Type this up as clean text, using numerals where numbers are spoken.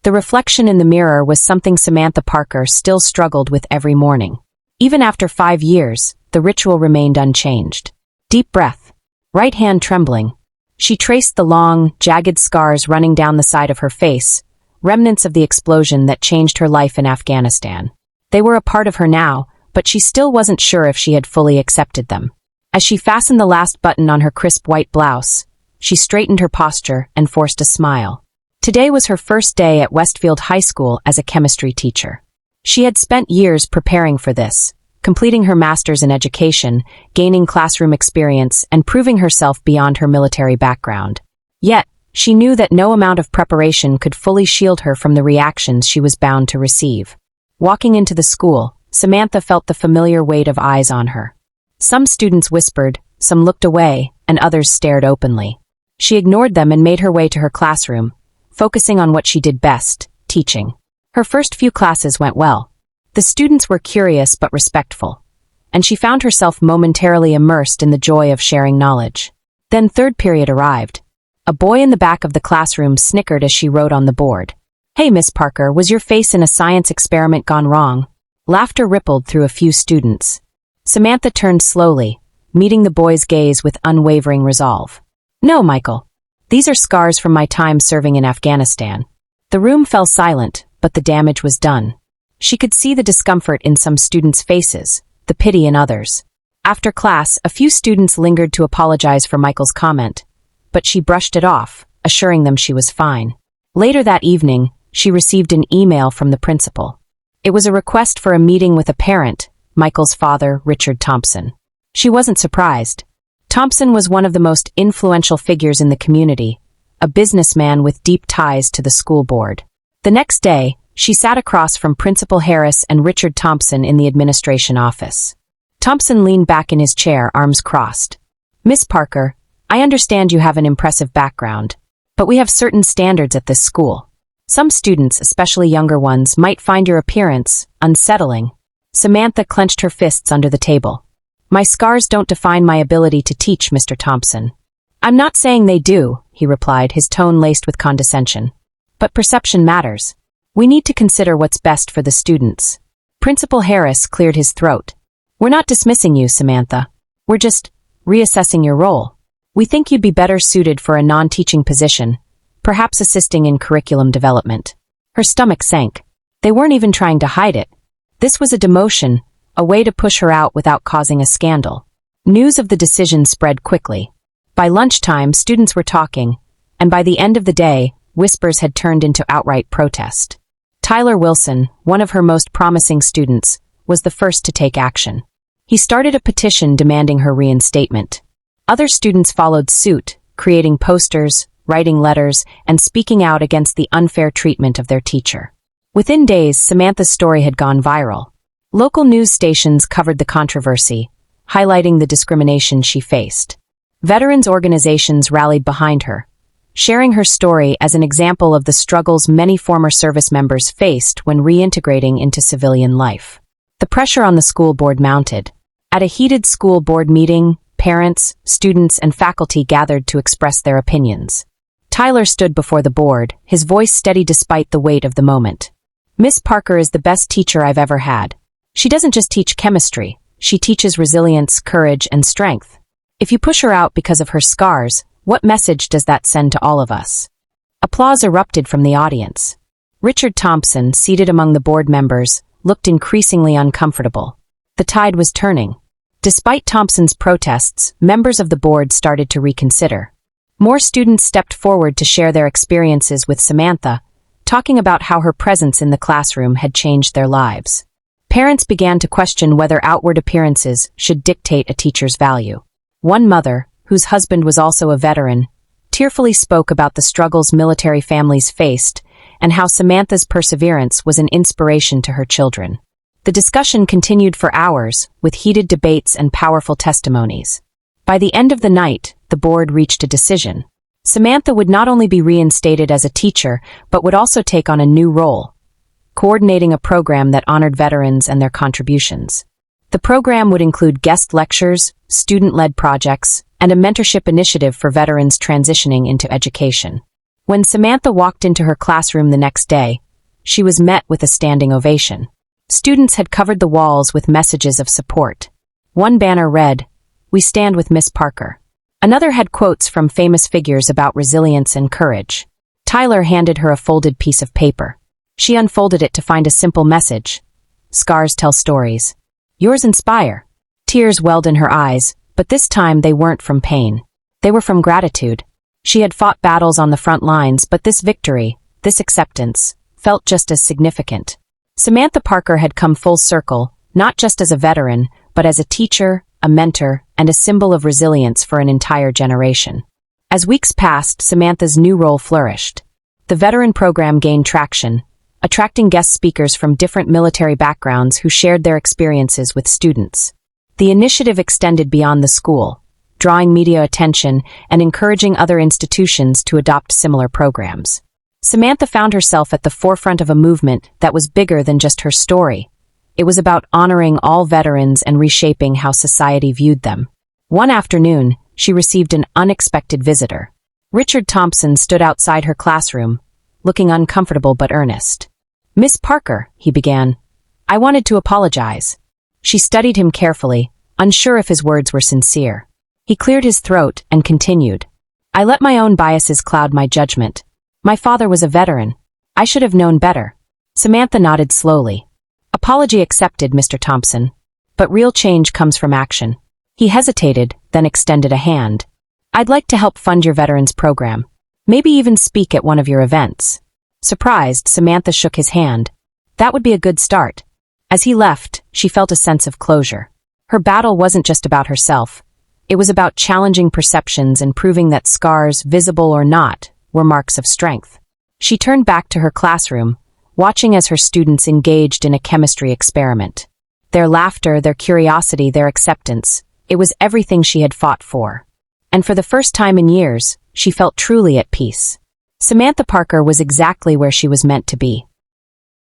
The reflection in the mirror was something Samantha Parker still struggled with every morning. Even after 5 years, the ritual remained unchanged. Deep breath. Right hand trembling. She traced the long, jagged scars running down the side of her face, remnants of the explosion that changed her life in Afghanistan. They were a part of her now, but she still wasn't sure if she had fully accepted them. As she fastened the last button on her crisp white blouse, she straightened her posture and forced a smile. Today was her first day at Westfield High School as a chemistry teacher. She had spent years preparing for this, completing her master's in education, gaining classroom experience, and proving herself beyond her military background. Yet, she knew that no amount of preparation could fully shield her from the reactions she was bound to receive. Walking into the school, Samantha felt the familiar weight of eyes on her. Some students whispered, some looked away, and others stared openly. She ignored them and made her way to her classroom, focusing on what she did best, teaching. Her first few classes went well. The students were curious but respectful, and she found herself momentarily immersed in the joy of sharing knowledge. Then third period arrived. A boy in the back of the classroom snickered as she wrote on the board. "Hey, Miss Parker, was your face in a science experiment gone wrong?" Laughter rippled through a few students. Samantha turned slowly, meeting the boy's gaze with unwavering resolve. "No, Michael. These are scars from my time serving in Afghanistan." The room fell silent, but the damage was done. She could see the discomfort in some students' faces, the pity in others. After class, a few students lingered to apologize for Michael's comment, but she brushed it off, assuring them she was fine. Later that evening, she received an email from the principal. It was a request for a meeting with a parent, Michael's father, Richard Thompson. She wasn't surprised. Thompson was one of the most influential figures in the community, a businessman with deep ties to the school board. The next day, she sat across from Principal Harris and Richard Thompson in the administration office. Thompson leaned back in his chair, arms crossed. "Miss Parker, I understand you have an impressive background, but we have certain standards at this school. Some students, especially younger ones, might find your appearance unsettling." Samantha clenched her fists under the table. "My scars don't define my ability to teach, Mr. Thompson." "I'm not saying they do," he replied, his tone laced with condescension. "But perception matters. We need to consider what's best for the students." Principal Harris cleared his throat. "We're not dismissing you, Samantha. We're just reassessing your role. We think you'd be better suited for a non-teaching position, perhaps assisting in curriculum development." Her stomach sank. They weren't even trying to hide it. This was a demotion, a way to push her out without causing a scandal. News of the decision spread quickly. By lunchtime, students were talking, and by the end of the day, whispers had turned into outright protest. Tyler Wilson, one of her most promising students, was the first to take action. He started a petition demanding her reinstatement. Other students followed suit, creating posters, writing letters, and speaking out against the unfair treatment of their teacher. Within days, Samantha's story had gone viral. Local news stations covered the controversy, highlighting the discrimination she faced. Veterans organizations rallied behind her, sharing her story as an example of the struggles many former service members faced when reintegrating into civilian life. The pressure on the school board mounted. At a heated school board meeting, parents, students, and faculty gathered to express their opinions. Tyler stood before the board, his voice steady despite the weight of the moment. "Miss Parker is the best teacher I've ever had. She doesn't just teach chemistry, she teaches resilience, courage, and strength. If you push her out because of her scars, what message does that send to all of us?" Applause erupted from the audience. Richard Thompson, seated among the board members, looked increasingly uncomfortable. The tide was turning. Despite Thompson's protests, members of the board started to reconsider. More students stepped forward to share their experiences with Samantha, talking about how her presence in the classroom had changed their lives. Parents began to question whether outward appearances should dictate a teacher's value. One mother, whose husband was also a veteran, tearfully spoke about the struggles military families faced and how Samantha's perseverance was an inspiration to her children. The discussion continued for hours, with heated debates and powerful testimonies. By the end of the night, the board reached a decision. Samantha would not only be reinstated as a teacher, but would also take on a new role, coordinating a program that honored veterans and their contributions. The program would include guest lectures, student-led projects, and a mentorship initiative for veterans transitioning into education. When Samantha walked into her classroom the next day, she was met with a standing ovation. Students had covered the walls with messages of support. One banner read, "We stand with Miss Parker." Another had quotes from famous figures about resilience and courage. Tyler handed her a folded piece of paper. She unfolded it to find a simple message. "Scars tell stories. Yours inspire." Tears welled in her eyes, but this time they weren't from pain. They were from gratitude. She had fought battles on the front lines, but this victory, this acceptance, felt just as significant. Samantha Parker had come full circle, not just as a veteran, but as a teacher, a mentor, and a symbol of resilience for an entire generation. As weeks passed, Samantha's new role flourished. The veteran program gained traction, attracting guest speakers from different military backgrounds who shared their experiences with students. The initiative extended beyond the school, drawing media attention and encouraging other institutions to adopt similar programs. Samantha found herself at the forefront of a movement that was bigger than just her story. It was about honoring all veterans and reshaping how society viewed them. One afternoon, she received an unexpected visitor. Richard Thompson stood outside her classroom, looking uncomfortable but earnest. "Miss Parker," he began, "I wanted to apologize." She studied him carefully, unsure if his words were sincere. He cleared his throat and continued, "I let my own biases cloud my judgment. My father was a veteran. I should have known better." Samantha nodded slowly. "Apology accepted, Mr. Thompson. But real change comes from action." He hesitated, then extended a hand. "I'd like to help fund your veterans program. Maybe even speak at one of your events." Surprised, Samantha shook his hand. That would be a good start. As he left, she felt a sense of closure. Her battle wasn't just about herself. It was about challenging perceptions and proving that scars, visible or not, were marks of strength. She turned back to her classroom, watching as her students engaged in a chemistry experiment. Their laughter, their curiosity, their acceptance, it was everything she had fought for. And for the first time in years, she felt truly at peace. Samantha Parker was exactly where she was meant to be.